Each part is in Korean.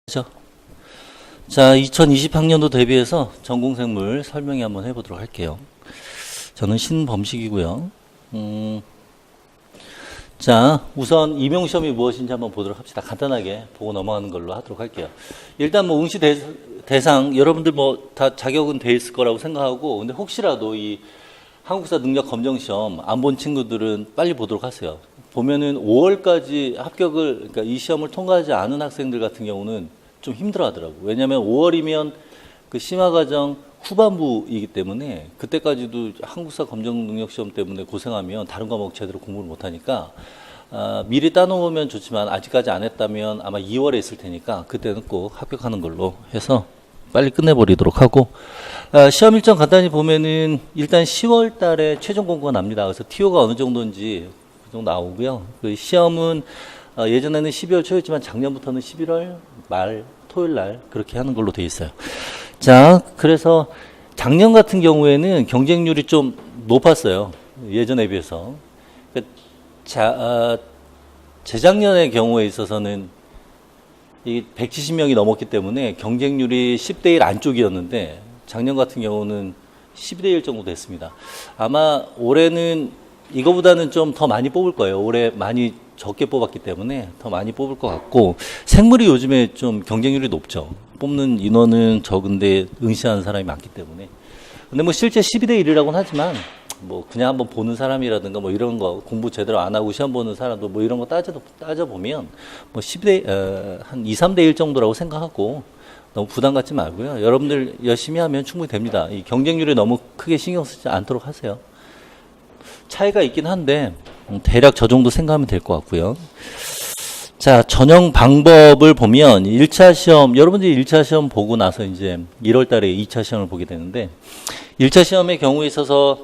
그렇죠? 자, 2020학년도 대비해서 전공생물 설명회 한번 해보도록 할게요. 저는 신범식이고요. 자, 우선 임용시험이 무엇인지 한번 보도록 합시다. 간단하게 보고 넘어가는 걸로 하도록 할게요. 일단 뭐 응시 대상 여러분들 뭐 다 자격은 돼 있을 거라고 생각하고, 근데 혹시라도 이 한국사 능력 검정 시험 안 본 친구들은 빨리 보도록 하세요. 보면은 5월까지 합격을, 그러니까 이 시험을 통과하지 않은 학생들 같은 경우는 좀 힘들어 하더라고요. 왜냐하면 5월이면 그 심화과정 후반부이기 때문에 그때까지도 한국사 검정 능력 시험 때문에 고생하면 다른 과목 제대로 공부를 못하니까 미리 따놓으면 좋지만 아직까지 안 했다면 아마 2월에 있을 테니까 그때는 꼭 합격하는 걸로 해서 빨리 끝내버리도록 하고, 시험 일정 간단히 보면은 일단 10월 달에 최종 공고가 납니다. 그래서 TO가 어느 정도인지 그 정도 나오고요. 그 시험은 예전에는 12월 초였지만 작년부터는 11월 말 토요일 날 그렇게 하는 걸로 돼 있어요. 자, 그래서 작년 같은 경우에는 경쟁률이 좀 높았어요. 예전에 비해서. 재작년의 경우에 있어서는 이 170명이 넘었기 때문에 경쟁률이 10대 1 안쪽이었는데 작년 같은 경우는 12대 1 정도 됐습니다. 아마 올해는 이거보다는 좀 더 많이 뽑을 거예요. 올해 많이 적게 뽑았기 때문에 더 많이 뽑을 것 같고, 생물이 요즘에 좀 경쟁률이 높죠. 뽑는 인원은 적은데 응시하는 사람이 많기 때문에. 근데 뭐 실제 12대 1이라고는 하지만 뭐 그냥 한번 보는 사람이라든가 뭐 이런 거 공부 제대로 안 하고 시험 보는 사람도 뭐 이런 거 따져보면 뭐 10대, 한 2, 3대 1 정도라고 생각하고 너무 부담 갖지 말고요. 여러분들 열심히 하면 충분히 됩니다. 이 경쟁률에 너무 크게 신경 쓰지 않도록 하세요. 차이가 있긴 한데 대략 저 정도 생각하면 될 것 같고요. 자, 전형 방법을 보면 1차 시험, 여러분들이 1차 시험 보고 나서 이제 1월 달에 2차 시험을 보게 되는데, 1차 시험의 경우에 있어서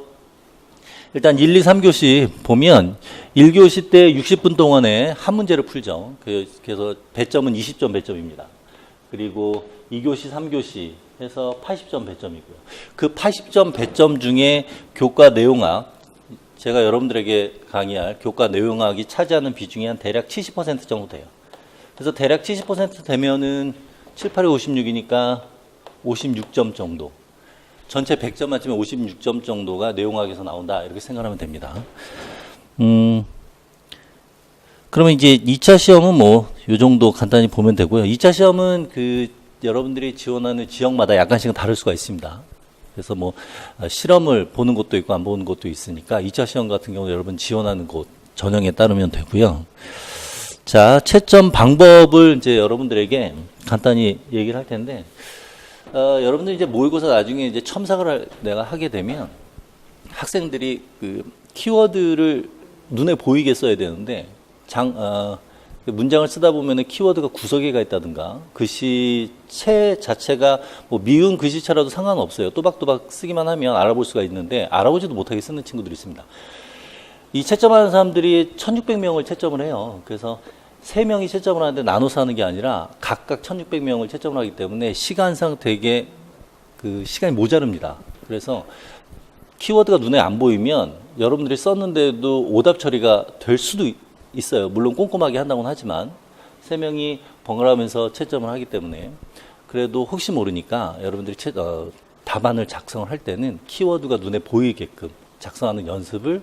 일단 1, 2, 3교시 보면 1교시 때 60분 동안에 한 문제를 풀죠. 그래서 배점은 20점 배점입니다. 그리고 2교시, 3교시 해서 80점 배점이고요. 그 80점 배점 중에 교과 내용학, 제가 여러분들에게 강의할 교과 내용학이 차지하는 비중이 한 대략 70% 정도 돼요. 그래서 대략 70% 되면은 7, 8에 56이니까 56점 정도. 전체 100점 만점에 56점 정도가 내용학에서 나온다. 이렇게 생각하면 됩니다. 그러면 이제 2차 시험은 뭐, 요 정도 간단히 보면 되고요. 2차 시험은 그 여러분들이 지원하는 지역마다 약간씩은 다를 수가 있습니다. 그래서 뭐 실험을 보는 곳도 있고 안 보는 곳도 있으니까 2차 시험 같은 경우 여러분 지원하는 곳 전형에 따르면 되고요. 자, 채점 방법을 이제 여러분들에게 간단히 얘기를 할 텐데, 여러분들 이제 모의고사 나중에 이제 첨삭을 내가 하게 되면 학생들이 그 키워드를 눈에 보이게 써야 되는데 문장을 쓰다 보면은 키워드가 구석에가 있다든가 글씨체 자체가 뭐 미운 글씨체라도 상관없어요. 또박또박 쓰기만 하면 알아볼 수가 있는데 알아보지도 못하게 쓰는 친구들이 있습니다. 이 채점하는 사람들이 1600명을 채점을 해요. 그래서 3명이 채점을 하는데 나눠서 하는 게 아니라 각각 1600명을 채점을 하기 때문에 시간상 되게 그 시간이 모자릅니다. 그래서 키워드가 눈에 안 보이면 여러분들이 썼는데도 오답 처리가 될 수도 있어요. 물론 꼼꼼하게 한다고는 하지만 3명이 번갈아가면서 채점을 하기 때문에, 그래도 혹시 모르니까 여러분들이 답안을 작성을 할 때는 키워드가 눈에 보이게끔 작성하는 연습을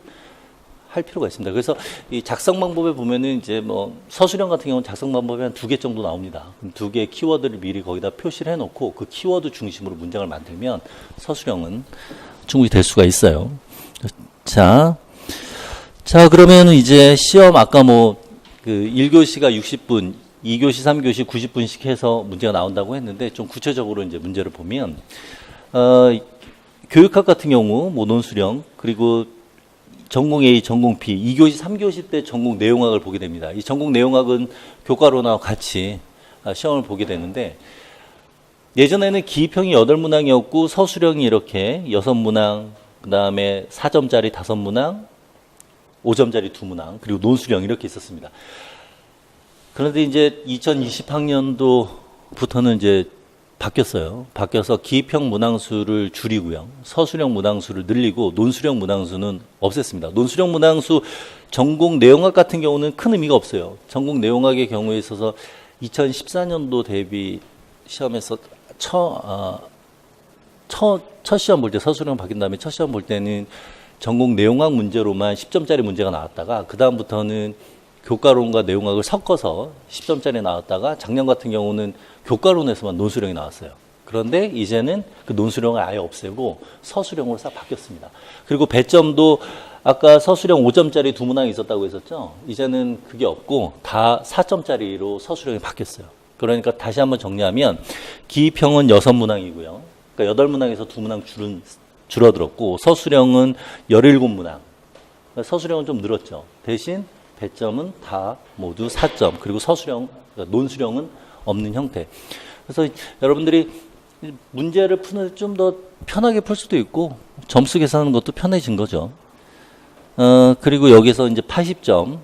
할 필요가 있습니다. 그래서 이 작성 방법에 보면은 이제 뭐 서술형 같은 경우는 작성 방법이 한 2개 정도 나옵니다. 2개의 키워드를 미리 거기다 표시를 해놓고 그 키워드 중심으로 문장을 만들면 서술형은 충분히 될 수가 있어요. 자, 그러면 이제 시험 아까 뭐 그 1교시가 60분, 2교시, 3교시 90분씩 해서 문제가 나온다고 했는데, 좀 구체적으로 이제 문제를 보면 교육학 같은 경우 뭐 논술형, 그리고 전공 A, 전공 B, 2교시, 3교시 때 전공 내용학을 보게 됩니다. 이 전공 내용학은 교과로나 같이 시험을 보게 되는데, 예전에는 기입형이 8문항이었고 서술형이 이렇게 6문항, 그 다음에 4점짜리 5문항, 5점짜리 2문항, 그리고 논술형 이렇게 있었습니다. 그런데 이제 2020학년도부터는 이제 바뀌었어요. 바뀌어서 기입형 문항수를 줄이고요. 서술형 문항수를 늘리고 논술형 문항수는 없앴습니다. 논술형 문항수 전공 내용학 같은 경우는 큰 의미가 없어요. 전공 내용학의 경우에 있어서 2014년도 대비 시험에서 첫 시험 볼 때 서술형 바뀐 다음에 첫 시험 볼 때는 전공 내용학 문제로만 10점짜리 문제가 나왔다가 그 다음부터는 교과론과 내용학을 섞어서 10점짜리 나왔다가 작년 같은 경우는 교과론에서만 논술형이 나왔어요. 그런데 이제는 그 논술형을 아예 없애고 서술형으로 싹 바뀌었습니다. 그리고 배점도 아까 서술형 5점짜리 두 문항이 있었다고 했었죠. 이제는 그게 없고 다 4점짜리로 서술형이 바뀌었어요. 그러니까 다시 한번 정리하면 기입형은 6문항이고요. 그러니까 8문항에서 2문항 줄어들었고 서술형은 17문항. 그러니까 서술형은 좀 늘었죠. 대신 배점은 다 모두 4점. 그리고 서술형, 그러니까 논술형은 없는 형태. 그래서 여러분들이 문제를 푸는 좀 더 편하게 풀 수도 있고 점수 계산하는 것도 편해진 거죠. 그리고 여기서 이제 80점,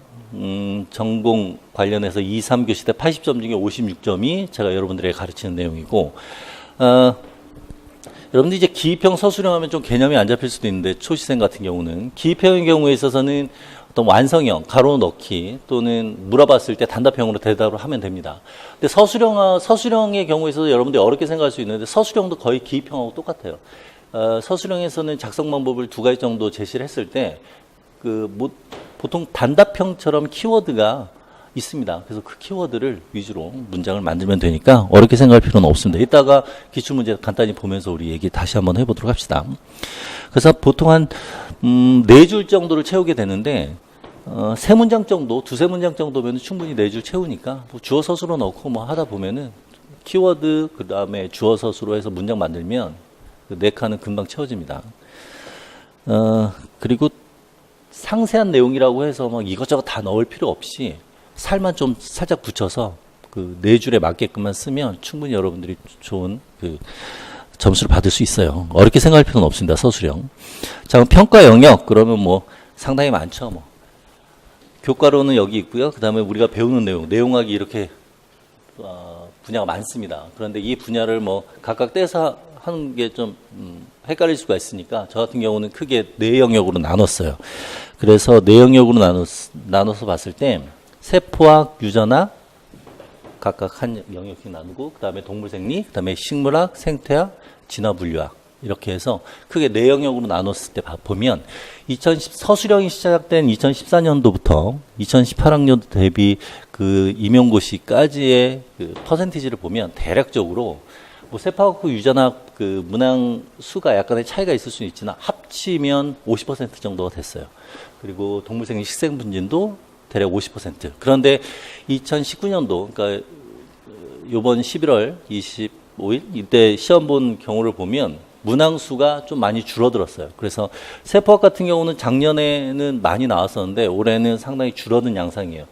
전공 관련해서 2, 3교시 때 80점 중에 56점이 제가 여러분들에게 가르치는 내용이고, 여러분들 이제 기입형 서술형 하면 좀 개념이 안 잡힐 수도 있는데 초시생 같은 경우는 기입형의 경우에 있어서는 어떤 완성형, 가로 넣기 또는 물어봤을 때 단답형으로 대답을 하면 됩니다. 근데 서술형의 경우에 있어서 여러분들이 어렵게 생각할 수 있는데 서술형도 거의 기입형하고 똑같아요. 서술형에서는 작성 방법을 2가지 정도 제시를 했을 때 보통 단답형처럼 키워드가 있습니다. 그래서 그 키워드를 위주로 문장을 만들면 되니까 어렵게 생각할 필요는 없습니다. 이따가 기출문제 간단히 보면서 우리 얘기 다시 한번 해보도록 합시다. 그래서 보통 한 4줄 정도를 채우게 되는데 3문장 정도, 2-3문장 정도면 충분히 4줄 채우니까 뭐 주어 서술로 넣고 뭐 하다 보면은 키워드 그 다음에 주어 서술로 해서 문장 만들면 그 4칸은 금방 채워집니다. 그리고 상세한 내용이라고 해서 막 이것저것 다 넣을 필요 없이 살만 좀 살짝 붙여서 그 4줄에 맞게끔만 쓰면 충분히 여러분들이 좋은 그 점수를 받을 수 있어요. 어렵게 생각할 필요는 없습니다. 서술형. 자, 그럼 평가 영역 그러면 뭐 상당히 많죠. 뭐 교과로는 여기 있고요. 그 다음에 우리가 배우는 내용학이 이렇게 분야가 많습니다. 그런데 이 분야를 뭐 각각 떼서 하는 게 좀 헷갈릴 수가 있으니까 저 같은 경우는 크게 4영역으로 나눴어요. 그래서 4영역으로 나눠서 봤을 때 세포학, 유전학 각각 한 영역씩 나누고 그 다음에 동물생리, 그 다음에 식물학, 생태학, 진화분류학 이렇게 해서 크게 4영역으로 나눴을 때 보면 서술형이 시작된 2014년도부터 2018학년도 대비 그 임용고시까지의 그 퍼센티지를 보면 대략적으로 뭐 세포학, 유전학 그 문항 수가 약간의 차이가 있을 수는 있지만 합치면 50% 정도가 됐어요. 그리고 동물생리, 식생분진도 대략 50%. 그런데 2019년도, 그러니까 요번 11월 25일 이때 시험 본 경우를 보면 문항 수가 좀 많이 줄어들었어요. 그래서 세포학 같은 경우는 작년에는 많이 나왔었는데 올해는 상당히 줄어든 양상이에요.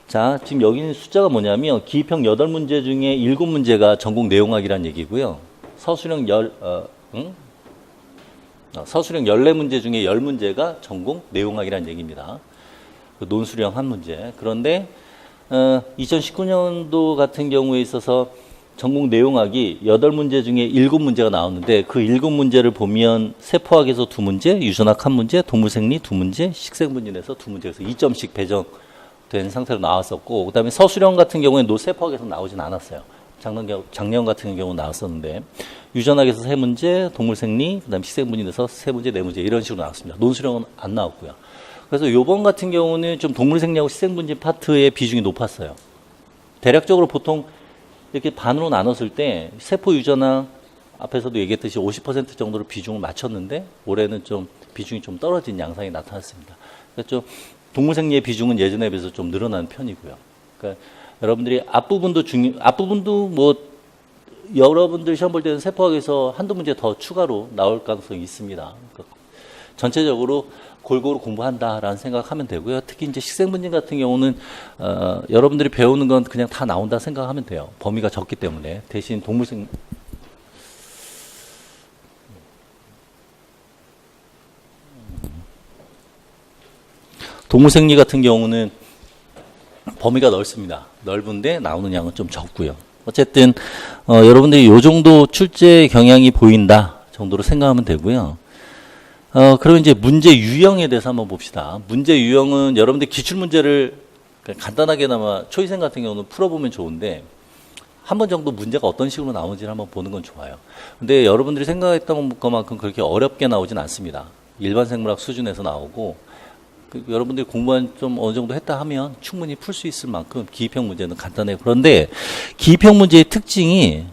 자, 지금 여기 있는 숫자가 뭐냐면 기입형 8문제 중에 7문제가 전공 내용학이란 얘기고요. 서술형 14문제 중에 10문제가 전공 내용학이란 얘기입니다. 그 논술형 한 문제. 그런데 2019년도 같은 경우에 있어서 전공 내용학이 8문제 중에 7문제가 나왔는데 그 7문제를 보면 세포학에서 2문제, 유전학 1문제, 동물생리 2문제, 식생분진에서 2문제에서 2점씩 배정된 상태로 나왔었고, 그 다음에 서술형 같은 경우에 세포학에서 나오진 않았어요. 작년 같은 경우 나왔었는데 유전학에서 3문제, 동물생리, 그 다음에 식생분진에서 3문제, 4문제 이런 식으로 나왔습니다. 논술형은 안 나왔고요. 그래서 요번 같은 경우는 좀 동물생리하고 식생분진 파트의 비중이 높았어요. 대략적으로 보통 이렇게 반으로 나눴을 때 세포 유전학 앞에서도 얘기했듯이 50% 정도로 비중을 맞췄는데 올해는 좀 비중이 좀 떨어진 양상이 나타났습니다. 그래서 좀 동물생리의 비중은 예전에 비해서 좀 늘어난 편이고요. 그러니까 여러분들이 앞부분도 뭐 여러분들 시험 볼 때는 세포학에서 한두 문제 더 추가로 나올 가능성이 있습니다. 그러니까 전체적으로 골고루 공부한다라는 생각하면 되고요. 특히 이제 식생분진 같은 경우는 여러분들이 배우는 건 그냥 다 나온다 생각하면 돼요. 범위가 적기 때문에. 대신 동물생리 같은 경우는 범위가 넓습니다. 넓은데 나오는 양은 좀 적고요. 어쨌든 여러분들이 이 정도 출제 경향이 보인다 정도로 생각하면 되고요. 그럼 이제 문제 유형에 대해서 한번 봅시다. 문제 유형은 여러분들 기출문제를 그러니까 간단하게나마 초이생 같은 경우는 풀어보면 좋은데 한 번 정도 문제가 어떤 식으로 나오는지를 한번 보는 건 좋아요. 근데 여러분들이 생각했던 것만큼 그렇게 어렵게 나오진 않습니다. 일반 생물학 수준에서 나오고 여러분들이 공부한 좀 어느 정도 했다 하면 충분히 풀 수 있을 만큼 기입형 문제는 간단해요. 그런데 기입형 문제의 특징이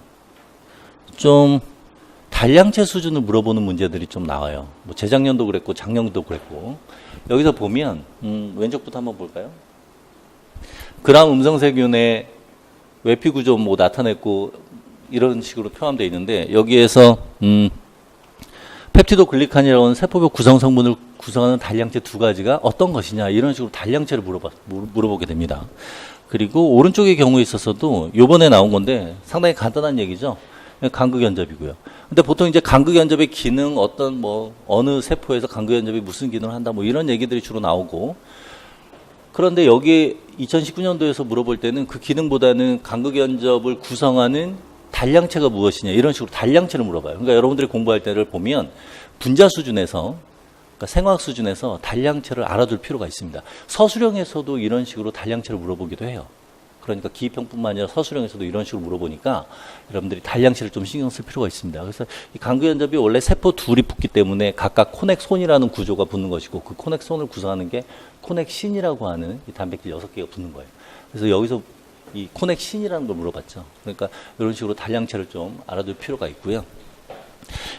좀 단량체 수준을 물어보는 문제들이 좀 나와요. 뭐 재작년도 그랬고 작년도 그랬고 여기서 보면 왼쪽부터 한번 볼까요? 그람 음성세균의 외피 구조 뭐 나타냈고 이런 식으로 표현되어 있는데 여기에서 펩티도 글리칸이라고 하는 세포별 구성 성분을 구성하는 단량체 두 가지가 어떤 것이냐 이런 식으로 단량체를 물어보게 됩니다. 그리고 오른쪽의 경우에 있어서도 요번에 나온 건데 상당히 간단한 얘기죠. 간극연접이고요. 근데 보통 이제 간극연접의 기능 어떤 뭐 어느 세포에서 간극연접이 무슨 기능을 한다 뭐 이런 얘기들이 주로 나오고 그런데 여기 2019년도에서 물어볼 때는 그 기능보다는 간극연접을 구성하는 단량체가 무엇이냐 이런 식으로 단량체를 물어봐요. 그러니까 여러분들이 공부할 때를 보면 분자 수준에서 그러니까 생화학 수준에서 단량체를 알아둘 필요가 있습니다. 서술형에서도 이런 식으로 단량체를 물어보기도 해요. 그러니까 기입형뿐만 아니라 서술형에서도 이런 식으로 물어보니까 여러분들이 단량체를 좀 신경 쓸 필요가 있습니다. 그래서 이 간극연접이 원래 세포 둘이 붙기 때문에 각각 코넥손이라는 구조가 붙는 것이고 그 코넥손을 구성하는 게 코넥신이라고 하는 이 단백질 6개가 붙는 거예요. 그래서 여기서 이 코넥신이라는 걸 물어봤죠. 그러니까 이런 식으로 단량체를 좀 알아둘 필요가 있고요.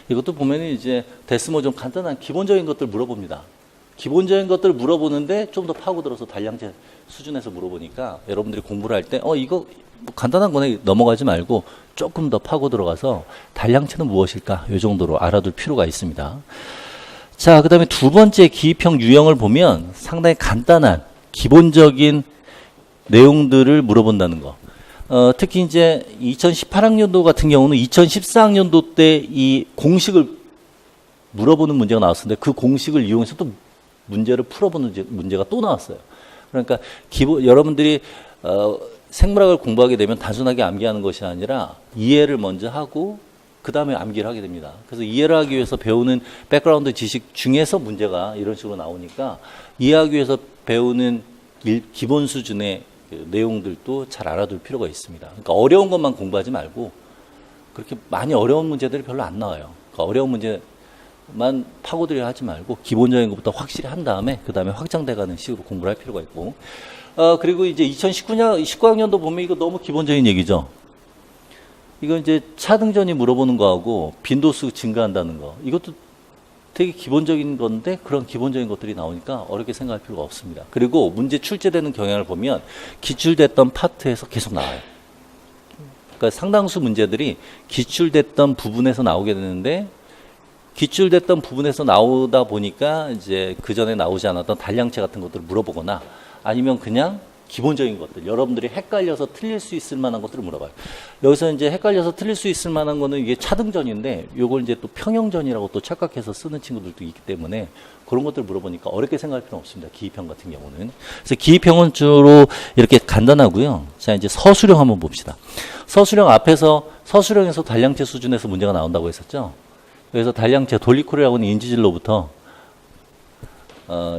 이것도 보면 이제 데스모 좀 간단한 기본적인 것들 물어봅니다. 기본적인 것들을 물어보는데 좀 더 파고들어서 단량체 수준에서 물어보니까 여러분들이 공부를 할 때 이거 뭐 간단한 거네 넘어가지 말고 조금 더 파고 들어가서 단량체는 무엇일까 이 정도로 알아둘 필요가 있습니다. 자, 그 다음에 두 번째 기입형 유형을 보면 상당히 간단한 기본적인 내용들을 물어본다는 거. 특히 이제 2018학년도 같은 경우는 2014학년도 때 이 공식을 물어보는 문제가 나왔었는데 그 공식을 이용해서 또 문제를 풀어보는 문제가 또 나왔어요. 그러니까 여러분들이 생물학을 공부하게 되면 단순하게 암기하는 것이 아니라 이해를 먼저 하고 그 다음에 암기를 하게 됩니다. 그래서 이해를 하기 위해서 배우는 백그라운드 지식 중에서 문제가 이런 식으로 나오니까 이해하기 위해서 배우는 기본 수준의 내용들도 잘 알아둘 필요가 있습니다. 그러니까 어려운 것만 공부하지 말고 그렇게 많이 어려운 문제들이 별로 안 나와요. 그러니까 어려운 문제만 파고들려 하지 말고 기본적인 것부터 확실히 한 다음에 그 다음에 확장돼가는 식으로 공부를 할 필요가 있고 그리고 이제 19학년도 보면 이거 너무 기본적인 얘기죠. 이거 이제 차등전이 물어보는 거하고 빈도수 증가한다는 거 이것도 되게 기본적인 건데 그런 기본적인 것들이 나오니까 어렵게 생각할 필요가 없습니다. 그리고 문제 출제되는 경향을 보면 기출됐던 파트에서 계속 나와요. 그러니까 상당수 문제들이 기출됐던 부분에서 나오게 되는데 기출됐던 부분에서 나오다 보니까 이제 그 전에 나오지 않았던 단량체 같은 것들을 물어보거나 아니면 그냥 기본적인 것들, 여러분들이 헷갈려서 틀릴 수 있을 만한 것들을 물어봐요. 여기서 이제 헷갈려서 틀릴 수 있을 만한 거는 이게 차등전인데, 요걸 이제 또 평형전이라고 또 착각해서 쓰는 친구들도 있기 때문에 그런 것들을 물어보니까 어렵게 생각할 필요는 없습니다. 기입형 같은 경우는. 그래서 기입형은 주로 이렇게 간단하고요. 자, 이제 서술형 한번 봅시다. 서술형 앞에서, 서술형에서 단량체 수준에서 문제가 나온다고 했었죠. 그래서 단량체 돌리콜이라고 하는 인지질로부터,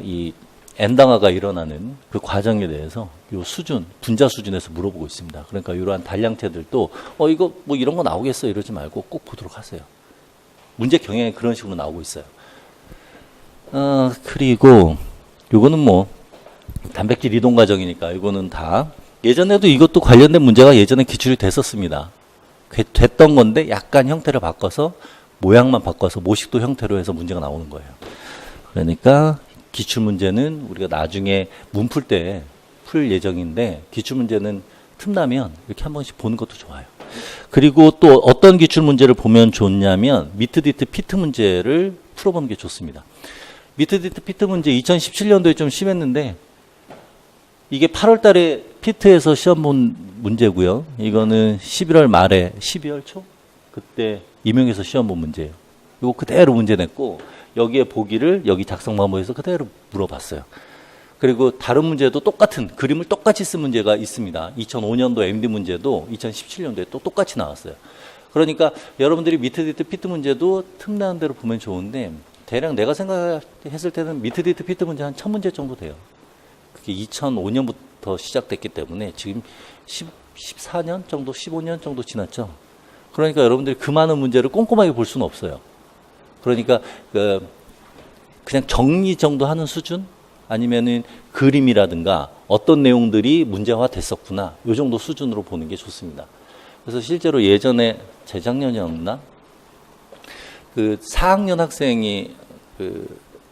이 엔당화가 일어나는 그 과정에 대해서 요 수준, 분자 수준에서 물어보고 있습니다. 그러니까 이러한 단량체들도 이거 뭐 이런 거 나오겠어 이러지 말고 꼭 보도록 하세요. 문제 경향이 그런 식으로 나오고 있어요. 그리고 요거는 뭐 단백질 이동 과정이니까 이거는 다 예전에도 이것도 관련된 문제가 예전에 기출이 됐었습니다. 됐던 건데 약간 형태를 바꿔서 모양만 바꿔서 모식도 형태로 해서 문제가 나오는 거예요. 그러니까 기출문제는 우리가 나중에 문 풀 때 풀 예정인데 기출문제는 틈나면 이렇게 한 번씩 보는 것도 좋아요. 그리고 또 어떤 기출문제를 보면 좋냐면 미트디트 피트 문제를 풀어보는 게 좋습니다. 미트디트 피트 문제 2017년도에 좀 심했는데 이게 8월 달에 피트에서 시험 본 문제고요. 이거는 11월 말에 12월 초? 그때 임용에서 시험 본 문제예요. 이거 그대로 문제 냈고 여기에 보기를 여기 작성 방법에서 그대로 물어봤어요. 그리고 다른 문제도 똑같은 그림을 똑같이 쓴 문제가 있습니다. 2005년도 MD 문제도 2017년도에 또 똑같이 나왔어요. 그러니까 여러분들이 미트디트 피트 문제도 틈나는 대로 보면 좋은데 대략 내가 생각했을 때는 미트디트 피트 문제 한 1000문제 정도 돼요. 그게 2005년부터 때부터 시작됐기 때문에 지금 14년 정도, 15년 정도 지났죠. 그러니까 여러분들이 그 많은 문제를 꼼꼼하게 볼 수는 없어요. 그러니까 그냥 정리 정도 하는 수준? 아니면은 그림이라든가 어떤 내용들이 문제화 됐었구나. 이 정도 수준으로 보는 게 좋습니다. 그래서 실제로 예전에 재작년이었나? 그 4학년 학생이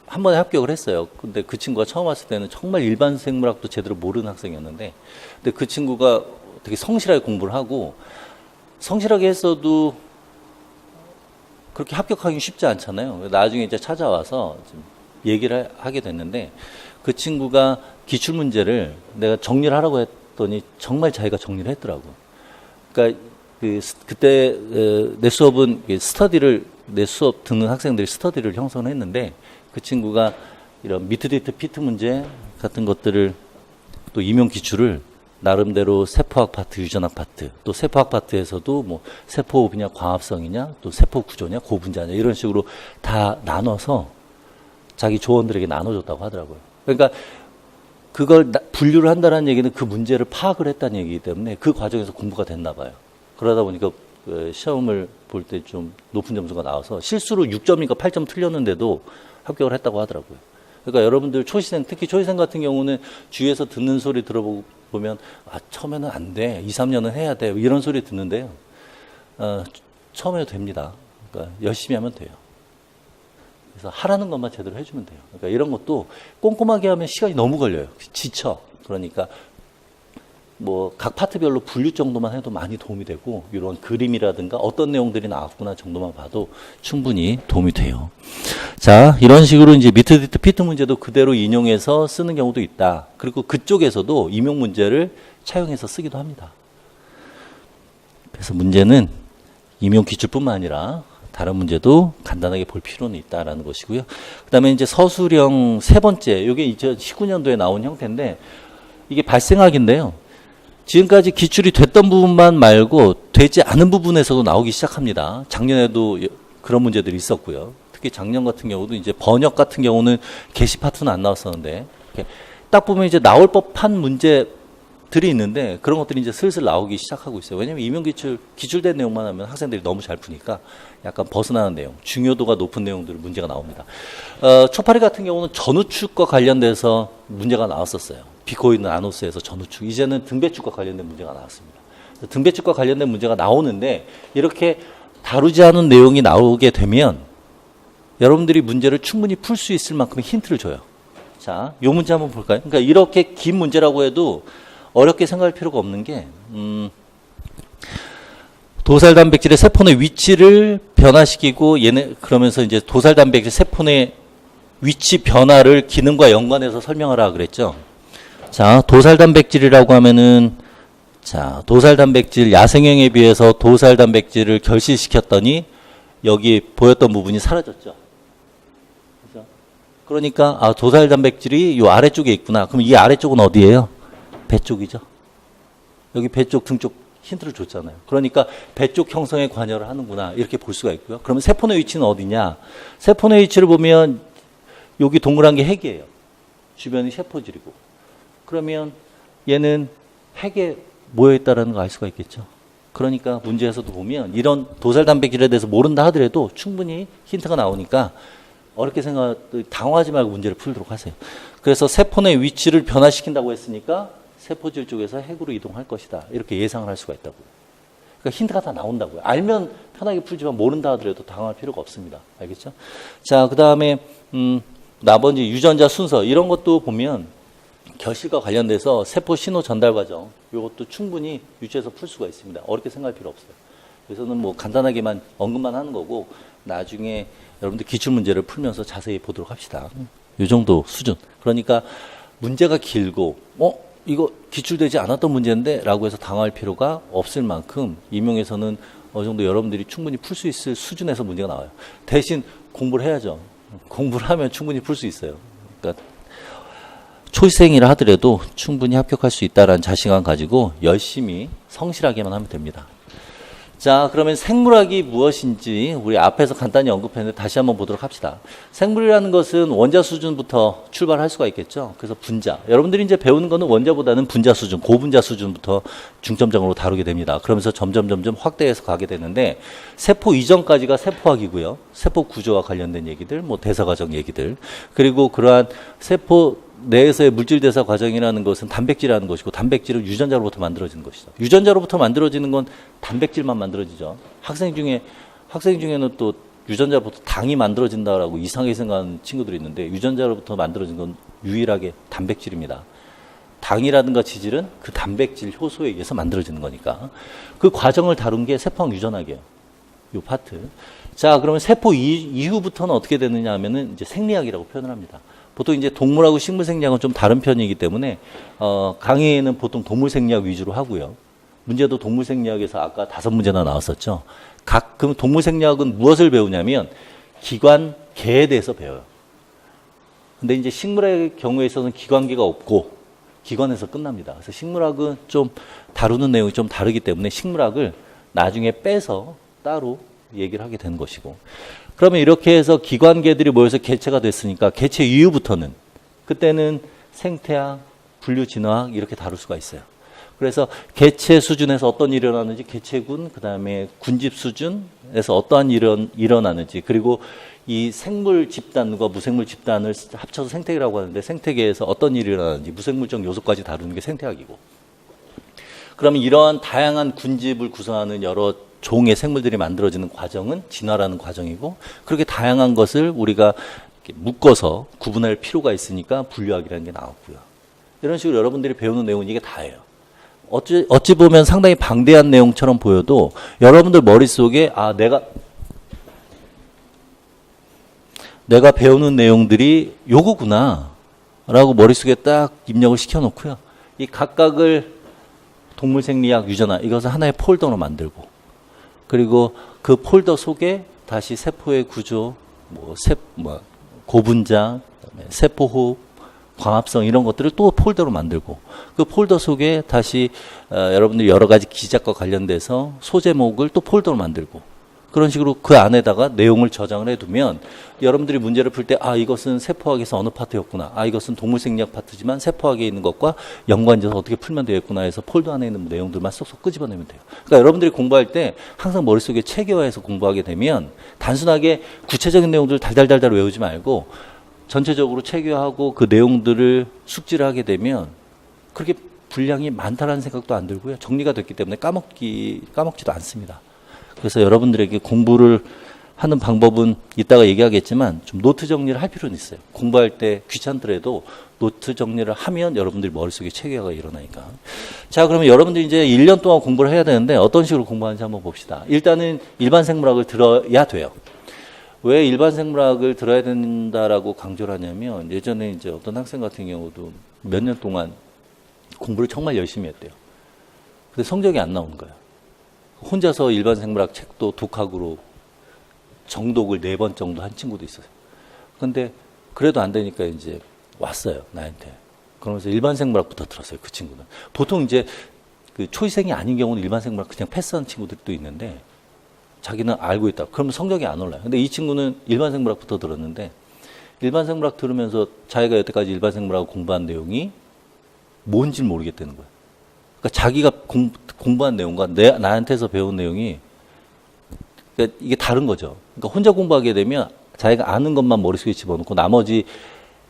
한 번에 합격을 했어요. 근데 그 친구가 처음 왔을 때는 정말 일반 생물학도 제대로 모르는 학생이었는데, 근데 그 친구가 되게 성실하게 공부를 하고, 성실하게 했어도 그렇게 합격하기 쉽지 않잖아요. 나중에 이제 찾아와서 좀 얘기를 하게 됐는데, 그 친구가 기출문제를 내가 정리를 하라고 했더니 정말 자기가 정리를 했더라고. 그러니까 그때 내 수업은 내 수업 듣는 학생들이 스터디를 형성을 했는데, 그 친구가 이런 미트디트 피트 문제 같은 것들을 또 임용 기출을 나름대로 세포학 파트, 유전학 파트, 또 세포학 파트에서도 뭐 세포흡이냐, 광합성이냐, 또 세포 구조냐, 고분자냐 이런 식으로 다 나눠서 자기 조원들에게 나눠줬다고 하더라고요. 그러니까 그걸 분류를 한다는 얘기는 그 문제를 파악을 했다는 얘기이기 때문에 그 과정에서 공부가 됐나 봐요. 그러다 보니까 시험을 볼 때 좀 높은 점수가 나와서 실수로 6점인가 8점 틀렸는데도 합격을 했다고 하더라고요. 그러니까 여러분들 초시생, 특히 초시생 같은 경우는 주위에서 듣는 소리 들어보면 처음에는 안 돼. 2, 3년은 해야 돼. 이런 소리 듣는데요. 처음에도 됩니다. 그러니까 열심히 하면 돼요. 그래서 하라는 것만 제대로 해주면 돼요. 그러니까 이런 것도 꼼꼼하게 하면 시간이 너무 걸려요. 지쳐. 그러니까 뭐 각 파트별로 분류 정도만 해도 많이 도움이 되고, 이런 그림이라든가 어떤 내용들이 나왔구나 정도만 봐도 충분히 도움이 돼요. 자, 이런 식으로 이제 미트디트 피트 문제도 그대로 인용해서 쓰는 경우도 있다. 그리고 그쪽에서도 임용 문제를 차용해서 쓰기도 합니다. 그래서 문제는 임용 기출뿐만 아니라 다른 문제도 간단하게 볼 필요는 있다라는 것이고요. 그다음에 이제 서술형 세 번째, 이게 2019년도에 나온 형태인데, 이게 발생학인데요. 지금까지 기출이 됐던 부분만 말고 되지 않은 부분에서도 나오기 시작합니다. 작년에도 그런 문제들이 있었고요. 특히 작년 같은 경우도 이제 번역 같은 경우는 게시 파트는 안 나왔었는데, 딱 보면 이제 나올 법한 문제들이 있는데 그런 것들이 이제 슬슬 나오기 시작하고 있어요. 왜냐하면 기출된 내용만 하면 학생들이 너무 잘 푸니까 약간 벗어나는 내용, 중요도가 높은 내용들 문제가 나옵니다. 초파리 같은 경우는 전우축과 관련돼서 문제가 나왔었어요. 비코이드 아노스에서 전우축, 이제는 등배축과 관련된 문제가 나왔습니다. 등배축과 관련된 문제가 나오는데, 이렇게 다루지 않은 내용이 나오게 되면 여러분들이 문제를 충분히 풀 수 있을 만큼의 힌트를 줘요. 자, 요 문제 한번 볼까요? 그러니까 이렇게 긴 문제라고 해도 어렵게 생각할 필요가 없는 게, 도살 단백질의 세포 내 위치를 변화시키고, 그러면서 이제 도살 단백질 세포 내 위치 변화를 기능과 연관해서 설명하라 그랬죠. 자, 도살 단백질이라고 하면은, 자, 도살 단백질 야생형에 비해서 도살 단백질을 결실시켰더니 여기 보였던 부분이 사라졌죠. 그렇죠? 그러니까 도살 단백질이 이 아래쪽에 있구나. 그럼 이 아래쪽은 어디예요? 배 쪽이죠. 여기 배 쪽, 등 쪽 힌트를 줬잖아요. 그러니까 배 쪽 형성에 관여를 하는구나. 이렇게 볼 수가 있고요. 그러면 세포 내 위치는 어디냐? 세포 내 위치를 보면 여기 동그란 게 핵이에요. 주변이 세포질이고. 그러면 얘는 핵에 모여있다는 거 알 수가 있겠죠. 그러니까 문제에서도 보면 이런 도살 단백질에 대해서 모른다 하더라도 충분히 힌트가 나오니까 어렵게 당황하지 말고 문제를 풀도록 하세요. 그래서 세포 내 위치를 변화시킨다고 했으니까 세포질 쪽에서 핵으로 이동할 것이다. 이렇게 예상을 할 수가 있다고요. 그러니까 힌트가 다 나온다고요. 알면 편하게 풀지만 모른다 하더라도 당황할 필요가 없습니다. 알겠죠? 자, 그 다음에 나머지 유전자 순서 이런 것도 보면 결실과 관련돼서 세포 신호 전달 과정, 이것도 충분히 유치해서 풀 수가 있습니다. 어렵게 생각할 필요 없어요. 그래서는 뭐 간단하게만 언급만 하는 거고, 나중에 여러분들 기출 문제를 풀면서 자세히 보도록 합시다. 이 정도 수준. 그러니까 문제가 길고, 이거 기출되지 않았던 문제인데? 라고 해서 당할 필요가 없을 만큼 임용에서는 어느 정도 여러분들이 충분히 풀 수 있을 수준에서 문제가 나와요. 대신 공부를 해야죠. 공부를 하면 충분히 풀 수 있어요. 그러니까 초시생이라 하더라도 충분히 합격할 수 있다는 자신감 가지고 열심히 성실하게만 하면 됩니다. 자, 그러면 생물학이 무엇인지 우리 앞에서 간단히 언급했는데 다시 한번 보도록 합시다. 생물이라는 것은 원자 수준부터 출발할 수가 있겠죠. 그래서 분자. 여러분들이 이제 배우는 거는 원자보다는 분자 수준, 고분자 수준부터 중점적으로 다루게 됩니다. 그러면서 점점 확대해서 가게 되는데 세포 이전까지가 세포학이고요. 세포 구조와 관련된 얘기들, 뭐 대사 과정 얘기들. 그리고 그러한 세포 내에서의 물질 대사 과정이라는 것은 단백질이라는 것이고 단백질은 유전자로부터 만들어지는 것이죠. 유전자로부터 만들어지는 건 단백질만 만들어지죠. 학생 중에는 또 유전자로부터 당이 만들어진다라고 이상하게 생각하는 친구들이 있는데 유전자로부터 만들어진 건 유일하게 단백질입니다. 당이라든가 지질은 그 단백질 효소에 의해서 만들어지는 거니까 그 과정을 다룬 게 세포학 유전학이에요. 이 파트. 자, 그러면 세포 이후부터는 어떻게 되느냐 하면은 이제 생리학이라고 표현을 합니다. 보통 이제 동물하고 식물 생리학은 좀 다른 편이기 때문에 강의에는 보통 동물 생리학 위주로 하고요. 문제도 동물 생리학에서 아까 5문제나 나왔었죠. 그럼 동물 생리학은 무엇을 배우냐면 기관 개에 대해서 배워요. 근데 이제 식물의 경우에 있어서는 기관계가 없고 기관에서 끝납니다. 그래서 식물학은 좀 다루는 내용이 좀 다르기 때문에 식물학을 나중에 빼서 따로 얘기를 하게 되는 것이고. 그러면 이렇게 해서 기관계들이 모여서 개체가 됐으니까 개체 이후부터는 그때는 생태학, 분류진화학 이렇게 다룰 수가 있어요. 그래서 개체 수준에서 어떤 일이 일어나는지 개체군, 그다음에 군집 수준에서 어떠한 일이 일어나는지 그리고 이 생물 집단과 무생물 집단을 합쳐서 생태계라고 하는데 생태계에서 어떤 일이 일어나는지 무생물적 요소까지 다루는 게 생태학이고 그러면 이러한 다양한 군집을 구성하는 여러 종의 생물들이 만들어지는 과정은 진화라는 과정이고 그렇게 다양한 것을 우리가 이렇게 묶어서 구분할 필요가 있으니까 분류학이라는 게 나왔고요. 이런 식으로 여러분들이 배우는 내용은 이게 다예요. 어찌 보면 상당히 방대한 내용처럼 보여도 여러분들 머릿속에 내가 배우는 내용들이 요거구나 라고 머릿속에 딱 입력을 시켜놓고요. 이 각각을 동물생리학, 유전학 이것을 하나의 폴더로 만들고 그리고 그 폴더 속에 다시 세포의 구조, 고분자, 세포호흡, 광합성 이런 것들을 또 폴더로 만들고 그 폴더 속에 다시 여러분들이 여러 가지 기작과 관련돼서 소제목을 또 폴더로 만들고 그런 식으로 그 안에다가 내용을 저장을 해두면 여러분들이 문제를 풀 때 이것은 세포학에서 어느 파트였구나. 이것은 동물생리학 파트지만 세포학에 있는 것과 연관지어서 어떻게 풀면 되겠구나 해서 폴더 안에 있는 내용들만 쏙쏙 끄집어내면 돼요. 그러니까 여러분들이 공부할 때 항상 머릿속에 체계화해서 공부하게 되면 단순하게 구체적인 내용들을 달달달달 외우지 말고 전체적으로 체계화하고 그 내용들을 숙지를 하게 되면 그렇게 분량이 많다라는 생각도 안 들고요. 정리가 됐기 때문에 까먹지도 않습니다. 그래서 여러분들에게 공부를 하는 방법은 이따가 얘기하겠지만 좀 노트 정리를 할 필요는 있어요. 공부할 때 귀찮더라도 노트 정리를 하면 여러분들이 머릿속에 체계화가 일어나니까. 자, 그러면 여러분들이 이제 1년 동안 공부를 해야 되는데 어떤 식으로 공부하는지 한번 봅시다. 일단은 일반 생물학을 들어야 돼요. 왜 일반 생물학을 들어야 된다라고 강조를 하냐면 예전에 이제 어떤 학생 같은 경우도 몇 년 동안 공부를 정말 열심히 했대요. 근데 성적이 안 나오는 거예요. 혼자서 일반 생물학 책도 독학으로 정독을 4번 정도 한 친구도 있어요. 근데 그래도 안 되니까 이제 왔어요, 나한테. 그러면서 일반 생물학부터 들었어요, 그 친구는. 보통 이제 그 초이생이 아닌 경우는 일반 생물학 그냥 패스하는 친구들도 있는데 자기는 알고 있다. 그러면 성적이 안 올라요. 근데 이 친구는 일반 생물학부터 들었는데 일반 생물학 들으면서 자기가 여태까지 일반 생물학 공부한 내용이 뭔지 모르겠다는 거예요. 그러니까 자기가 공부한 내용과 나한테서 배운 내용이 그러니까 이게 다른 거죠. 그러니까 혼자 공부하게 되면 자기가 아는 것만 머릿속에 집어넣고 나머지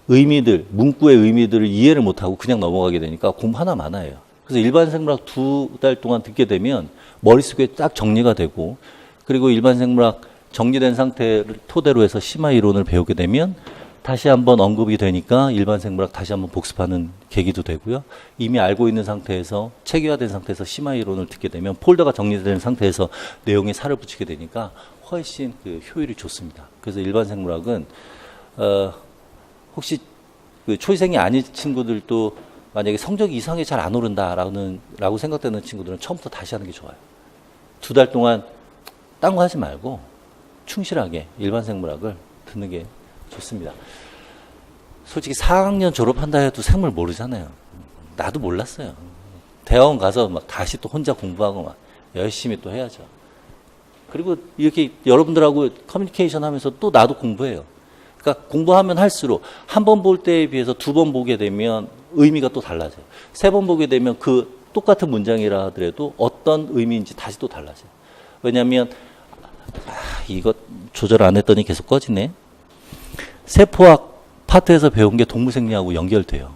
의미들, 문구의 의미들을 이해를 못하고 그냥 넘어가게 되니까 공부 하나만 해요. 그래서 일반 생물학 2달 동안 듣게 되면 머릿속에 딱 정리가 되고 그리고 일반 생물학 정리된 상태를 토대로 해서 심화 이론을 배우게 되면 다시 한번 언급이 되니까 일반 생물학 다시 한번 복습하는 계기도 되고요. 이미 알고 있는 상태에서 체계화된 상태에서 심화 이론을 듣게 되면 폴더가 정리된 상태에서 내용에 살을 붙이게 되니까 훨씬 그 효율이 좋습니다. 그래서 일반 생물학은 혹시 그 초이생이 아닌 친구들도 만약에 성적이 이상하게 잘 안 오른다라고 생각되는 친구들은 처음부터 다시 하는 게 좋아요. 2달 동안 딴 거 하지 말고 충실하게 일반 생물학을 듣는 게 좋습니다. 솔직히 4학년 졸업한다 해도 생물 모르잖아요. 나도 몰랐어요. 대학원 가서 막 다시 또 혼자 공부하고 막 열심히 또 해야죠. 그리고 이렇게 여러분들하고 커뮤니케이션 하면서 또 나도 공부해요. 그러니까 공부하면 할수록 한 번 볼 때에 비해서 두 번 보게 되면 의미가 또 달라져요. 세 번 보게 되면 그 똑같은 문장이라 하더라도 어떤 의미인지 다시 또 달라져요. 왜냐하면 이거 조절 안 했더니 계속 꺼지네. 세포학 파트에서 배운 게 동물생리하고 연결돼요.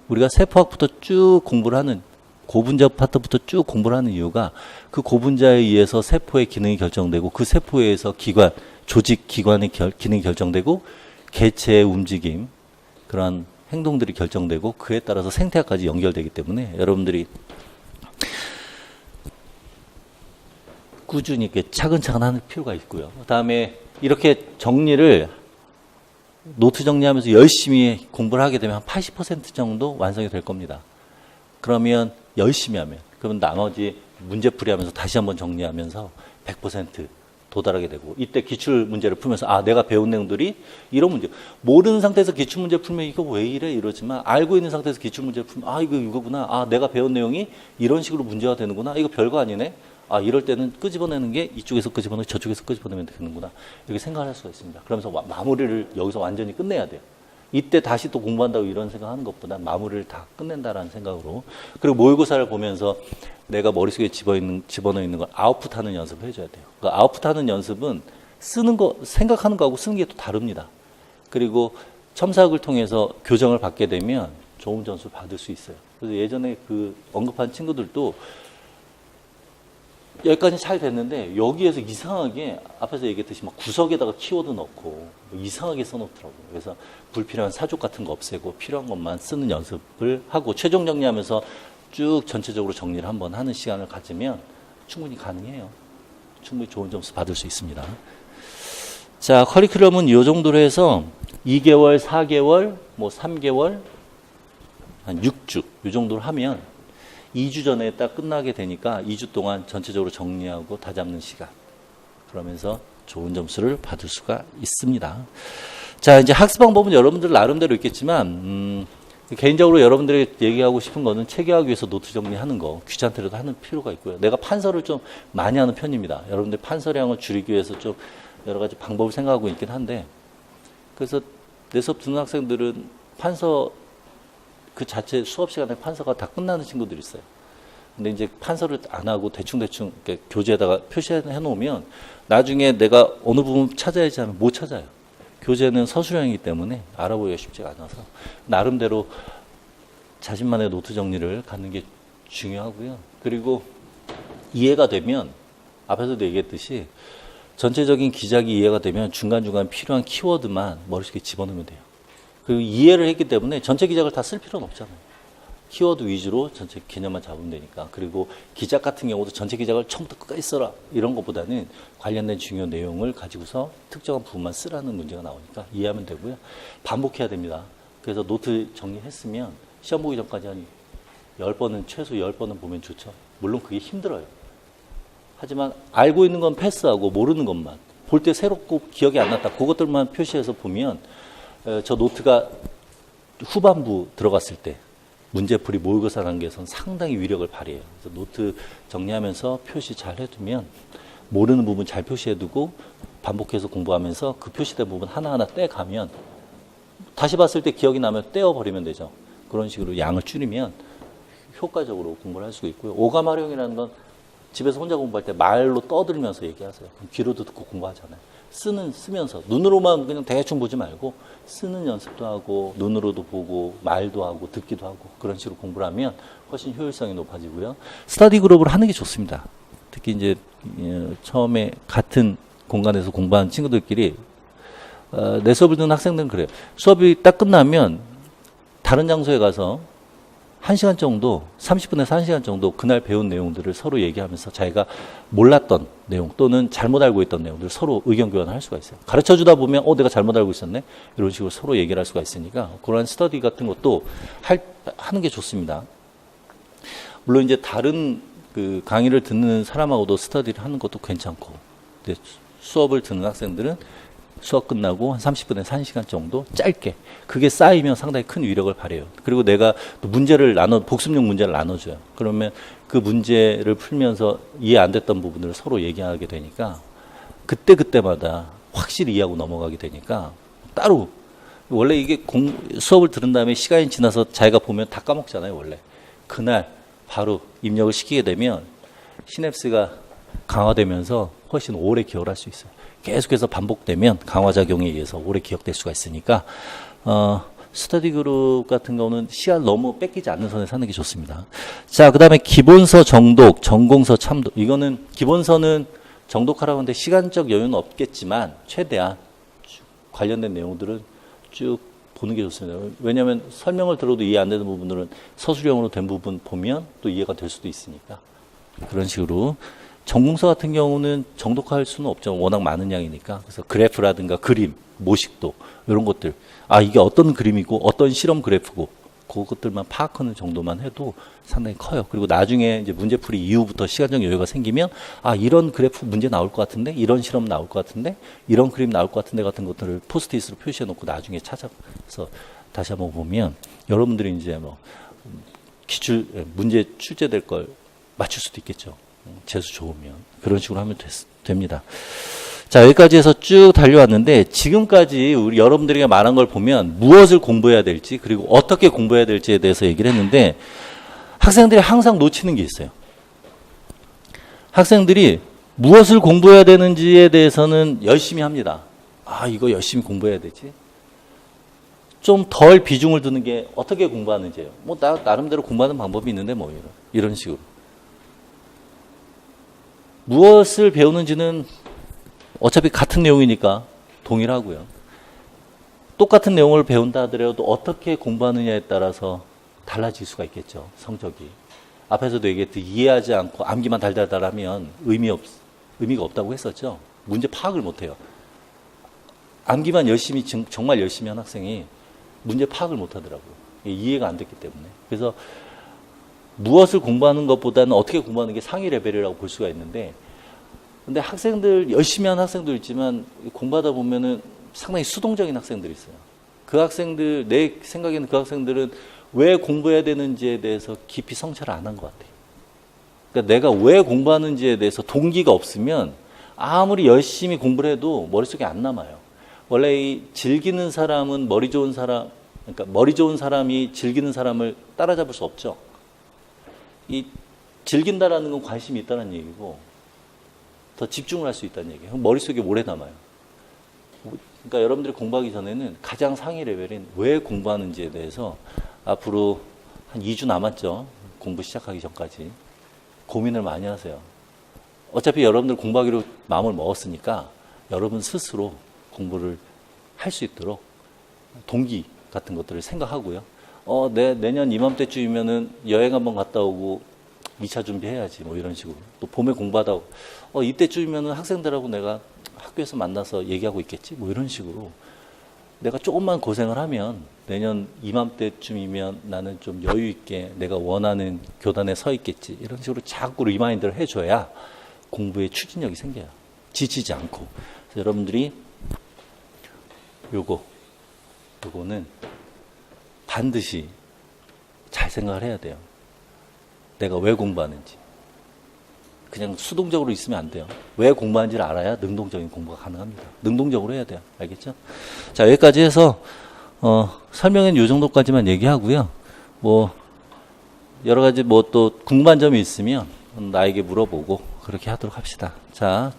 우리가 세포학부터 쭉 공부를 하는 고분자 파트부터 쭉 공부를 하는 이유가 그 고분자에 의해서 세포의 기능이 결정되고 그 세포에 의해서 기관, 조직 기관의 기능이 결정되고 개체의 움직임, 그런 행동들이 결정되고 그에 따라서 생태학까지 연결되기 때문에 여러분들이 꾸준히 이렇게 차근차근 하는 필요가 있고요. 그다음에 이렇게 정리를 노트 정리하면서 열심히 공부를 하게 되면 한 80% 정도 완성이 될 겁니다. 그러면 열심히 하면 그러면 나머지 문제풀이하면서 다시 한번 정리하면서 100% 도달하게 되고 이때 기출 문제를 풀면서 아 내가 배운 내용들이 이런 문제 모르는 상태에서 기출 문제 풀면 이거 왜 이래 이러지만 알고 있는 상태에서 기출 문제 풀면 아 이거 이거구나 아 내가 배운 내용이 이런 식으로 문제가 되는구나 이거 별거 아니네 아 이럴 때는 끄집어내는 게 이쪽에서 끄집어내고 저쪽에서 끄집어내면 되는구나 이렇게 생각할 수가 있습니다. 그러면서 마무리를 여기서 완전히 끝내야 돼요. 이때 다시 또 공부한다고 이런 생각하는 것보다 마무리를 다 끝낸다라는 생각으로 그리고 모의고사를 보면서 내가 머릿속에 집어넣어 있는 걸 아웃풋하는 연습을 해줘야 돼요. 그 아웃풋하는 연습은 쓰는 거 생각하는 거하고 쓰는 게 또 다릅니다. 그리고 첨삭을 통해서 교정을 받게 되면 좋은 점수를 받을 수 있어요. 그래서 예전에 그 언급한 친구들도 여기까지 잘 됐는데 여기에서 이상하게 앞에서 얘기했듯이 막 구석에다가 키워드 넣고 이상하게 써놓더라고요. 그래서 불필요한 사족 같은 거 없애고 필요한 것만 쓰는 연습을 하고 최종 정리하면서 쭉 전체적으로 정리를 한번 하는 시간을 가지면 충분히 가능해요. 충분히 좋은 점수 받을 수 있습니다. 자, 커리큘럼은 이 정도로 해서 2개월, 4개월, 뭐 3개월, 한 6주 이 정도로 하면 2주 전에 딱 끝나게 되니까 2주 동안 전체적으로 정리하고 다잡는 시간. 그러면서 좋은 점수를 받을 수가 있습니다. 자, 이제 학습 방법은 여러분들 나름대로 있겠지만, 개인적으로 여러분들이 얘기하고 싶은 거는 체계하기 위해서 노트 정리하는 거 귀찮더라도 하는 필요가 있고요. 내가 판서를 좀 많이 하는 편입니다. 여러분들 판서량을 줄이기 위해서 좀 여러 가지 방법을 생각하고 있긴 한데, 그래서 내 수업 듣는 학생들은 판서 그 자체 수업 시간에 판서가 다 끝나는 친구들이 있어요. 근데 이제 판서를 안 하고 대충대충 이렇게 교재에다가 표시해 놓으면 나중에 내가 어느 부분 찾아야지 하면 못 찾아요. 교재는 서술형이기 때문에 알아보기가 쉽지가 않아서 나름대로 자신만의 노트 정리를 갖는 게 중요하고요. 그리고 이해가 되면 앞에서도 얘기했듯이 전체적인 기작이 이해가 되면 중간중간 필요한 키워드만 머릿속에 집어넣으면 돼요. 그리고 이해를 했기 때문에 전체 기작을 다 쓸 필요는 없잖아요. 키워드 위주로 전체 개념만 잡으면 되니까. 그리고 기작 같은 경우도 전체 기작을 처음부터 끝까지 써라 이런 것보다는 관련된 중요 내용을 가지고서 특정한 부분만 쓰라는 문제가 나오니까 이해하면 되고요. 반복해야 됩니다. 그래서 노트 정리했으면 시험 보기 전까지 한 10번은 최소 10번은 보면 좋죠. 물론 그게 힘들어요. 하지만 알고 있는 건 패스하고 모르는 것만 볼 때 새롭고 기억이 안 났다. 그것들만 표시해서 보면 저 노트가 후반부 들어갔을 때 문제풀이 모의고사 단계에서는 상당히 위력을 발휘해요. 그래서 노트 정리하면서 표시 잘 해두면 모르는 부분 잘 표시해두고 반복해서 공부하면서 그 표시된 부분 하나하나 떼가면 다시 봤을 때 기억이 나면 떼어버리면 되죠. 그런 식으로 양을 줄이면 효과적으로 공부를 할 수가 있고요. 오감 활용이라는 건 집에서 혼자 공부할 때 말로 떠들면서 얘기하세요. 그럼 귀로도 듣고 공부하잖아요. 쓰면서 눈으로만 그냥 대충 보지 말고 쓰는 연습도 하고 눈으로도 보고 말도 하고 듣기도 하고 그런 식으로 공부를 하면 훨씬 효율성이 높아지고요. 스터디 그룹을 하는 게 좋습니다. 특히 이제 처음에 같은 공간에서 공부하는 친구들끼리 내 수업을 듣는 학생들은 그래요. 수업이 딱 끝나면 다른 장소에 가서 1시간 정도, 30분에서 1시간 정도 그날 배운 내용들을 서로 얘기하면서 자기가 몰랐던 내용 또는 잘못 알고 있던 내용들을 서로 의견 교환을 할 수가 있어요. 가르쳐 주다 보면 내가 잘못 알고 있었네? 이런 식으로 서로 얘기를 할 수가 있으니까 그런 스터디 같은 것도 하는 게 좋습니다. 물론 이제 다른 그 강의를 듣는 사람하고도 스터디를 하는 것도 괜찮고 수업을 듣는 학생들은 수업 끝나고 한 30분에서 1시간 정도 짧게 그게 쌓이면 상당히 큰 위력을 발휘해요. 그리고 내가 또 복습용 문제를 나눠줘요. 그러면 그 문제를 풀면서 이해 안 됐던 부분을 서로 얘기하게 되니까 그때마다 확실히 이해하고 넘어가게 되니까 따로 원래 이게 수업을 들은 다음에 시간이 지나서 자기가 보면 다 까먹잖아요. 원래 그날 바로 입력을 시키게 되면 시냅스가 강화되면서 훨씬 오래 기억을 할 수 있어요. 계속해서 반복되면 강화작용에 의해서 오래 기억될 수가 있으니까 스터디 그룹 같은 경우는 시간 너무 뺏기지 않는 선에서 하는 게 좋습니다. 자, 그 다음에 기본서 정독, 전공서 참독. 이거는 기본서는 정독하라고 하는데 시간적 여유는 없겠지만 최대한 관련된 내용들은 쭉 보는 게 좋습니다. 왜냐하면 설명을 들어도 이해 안 되는 부분들은 서술형으로 된 부분 보면 또 이해가 될 수도 있으니까. 그런 식으로. 전공서 같은 경우는 정독할 수는 없죠. 워낙 많은 양이니까. 그래서 그래프라든가 그림, 모식도 이런 것들. 아, 이게 어떤 그림이고 어떤 실험 그래프고 그것들만 파악하는 정도만 해도 상당히 커요. 그리고 나중에 이제 문제풀이 이후부터 시간적 여유가 생기면 아, 이런 그래프 문제 나올 것 같은데, 이런 실험 나올 것 같은데, 이런 그림 나올 것 같은데 같은 것들을 포스트잇으로 표시해 놓고 나중에 찾아서 다시 한번 보면 여러분들이 이제 뭐 기출 문제 출제될 걸 맞출 수도 있겠죠. 재수 좋으면 그런 식으로 하면 됩니다. 자, 여기까지 해서 쭉 달려왔는데 지금까지 우리 여러분들에게 말한 걸 보면 무엇을 공부해야 될지 그리고 어떻게 공부해야 될지에 대해서 얘기를 했는데 학생들이 항상 놓치는 게 있어요. 학생들이 무엇을 공부해야 되는지에 대해서는 열심히 합니다. 아, 이거 열심히 공부해야 되지. 좀 덜 비중을 두는 게 어떻게 공부하는지예요. 뭐 나름대로 공부하는 방법이 있는데 뭐 이런 식으로. 무엇을 배우는지는 어차피 같은 내용이니까 동일하고요. 똑같은 내용을 배운다 하더라도 어떻게 공부하느냐에 따라서 달라질 수가 있겠죠. 성적이. 앞에서도 얘기했듯이 이해하지 않고 암기만 달달달하면 의미가 없다고 했었죠. 문제 파악을 못해요. 암기만 열심히 정말 열심히 한 학생이 문제 파악을 못하더라고요. 이해가 안 됐기 때문에. 그래서 무엇을 공부하는 것보다는 어떻게 공부하는 게 상위 레벨이라고 볼 수가 있는데 근데 학생들 열심히 하는 학생도 있지만 공부하다 보면은 상당히 수동적인 학생들이 있어요. 그 학생들 내 생각에는 그 학생들은 왜 공부해야 되는지에 대해서 깊이 성찰을 안 한 것 같아요. 그러니까 내가 왜 공부하는지에 대해서 동기가 없으면 아무리 열심히 공부를 해도 머릿속에 안 남아요. 원래 이 즐기는 사람은 머리 좋은 사람이 즐기는 사람을 따라잡을 수 없죠. 이 즐긴다라는 건 관심이 있다는 얘기고 더 집중을 할 수 있다는 얘기예요. 머릿속에 오래 남아요. 그러니까 여러분들이 공부하기 전에는 가장 상위 레벨인 왜 공부하는지에 대해서 앞으로 한 2주 남았죠. 공부 시작하기 전까지. 고민을 많이 하세요. 어차피 여러분들 공부하기로 마음을 먹었으니까 여러분 스스로 공부를 할 수 있도록 동기 같은 것들을 생각하고요. 내년 이맘때쯤이면은 여행 한번 갔다 오고 2차 준비해야지 뭐 이런 식으로. 또 봄에 공부하다 이때쯤이면은 학생들하고 내가 학교에서 만나서 얘기하고 있겠지 뭐 이런 식으로 내가 조금만 고생을 하면 내년 이맘때쯤이면 나는 좀 여유 있게 내가 원하는 교단에 서 있겠지 이런 식으로 자꾸 리마인드를 해줘야 공부에 추진력이 생겨요. 지치지 않고. 그래서 여러분들이 요거는 반드시 잘 생각을 해야 돼요. 내가 왜 공부하는지. 그냥 수동적으로 있으면 안 돼요. 왜 공부하는지를 알아야 능동적인 공부가 가능합니다. 능동적으로 해야 돼요. 알겠죠? 자, 여기까지 해서 설명은 요 정도까지만 얘기하고요. 뭐 여러 가지 뭐 또 궁금한 점이 있으면 나에게 물어보고 그렇게 하도록 합시다. 자,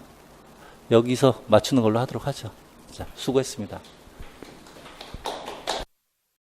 여기서 맞추는 걸로 하도록 하죠. 자, 수고했습니다.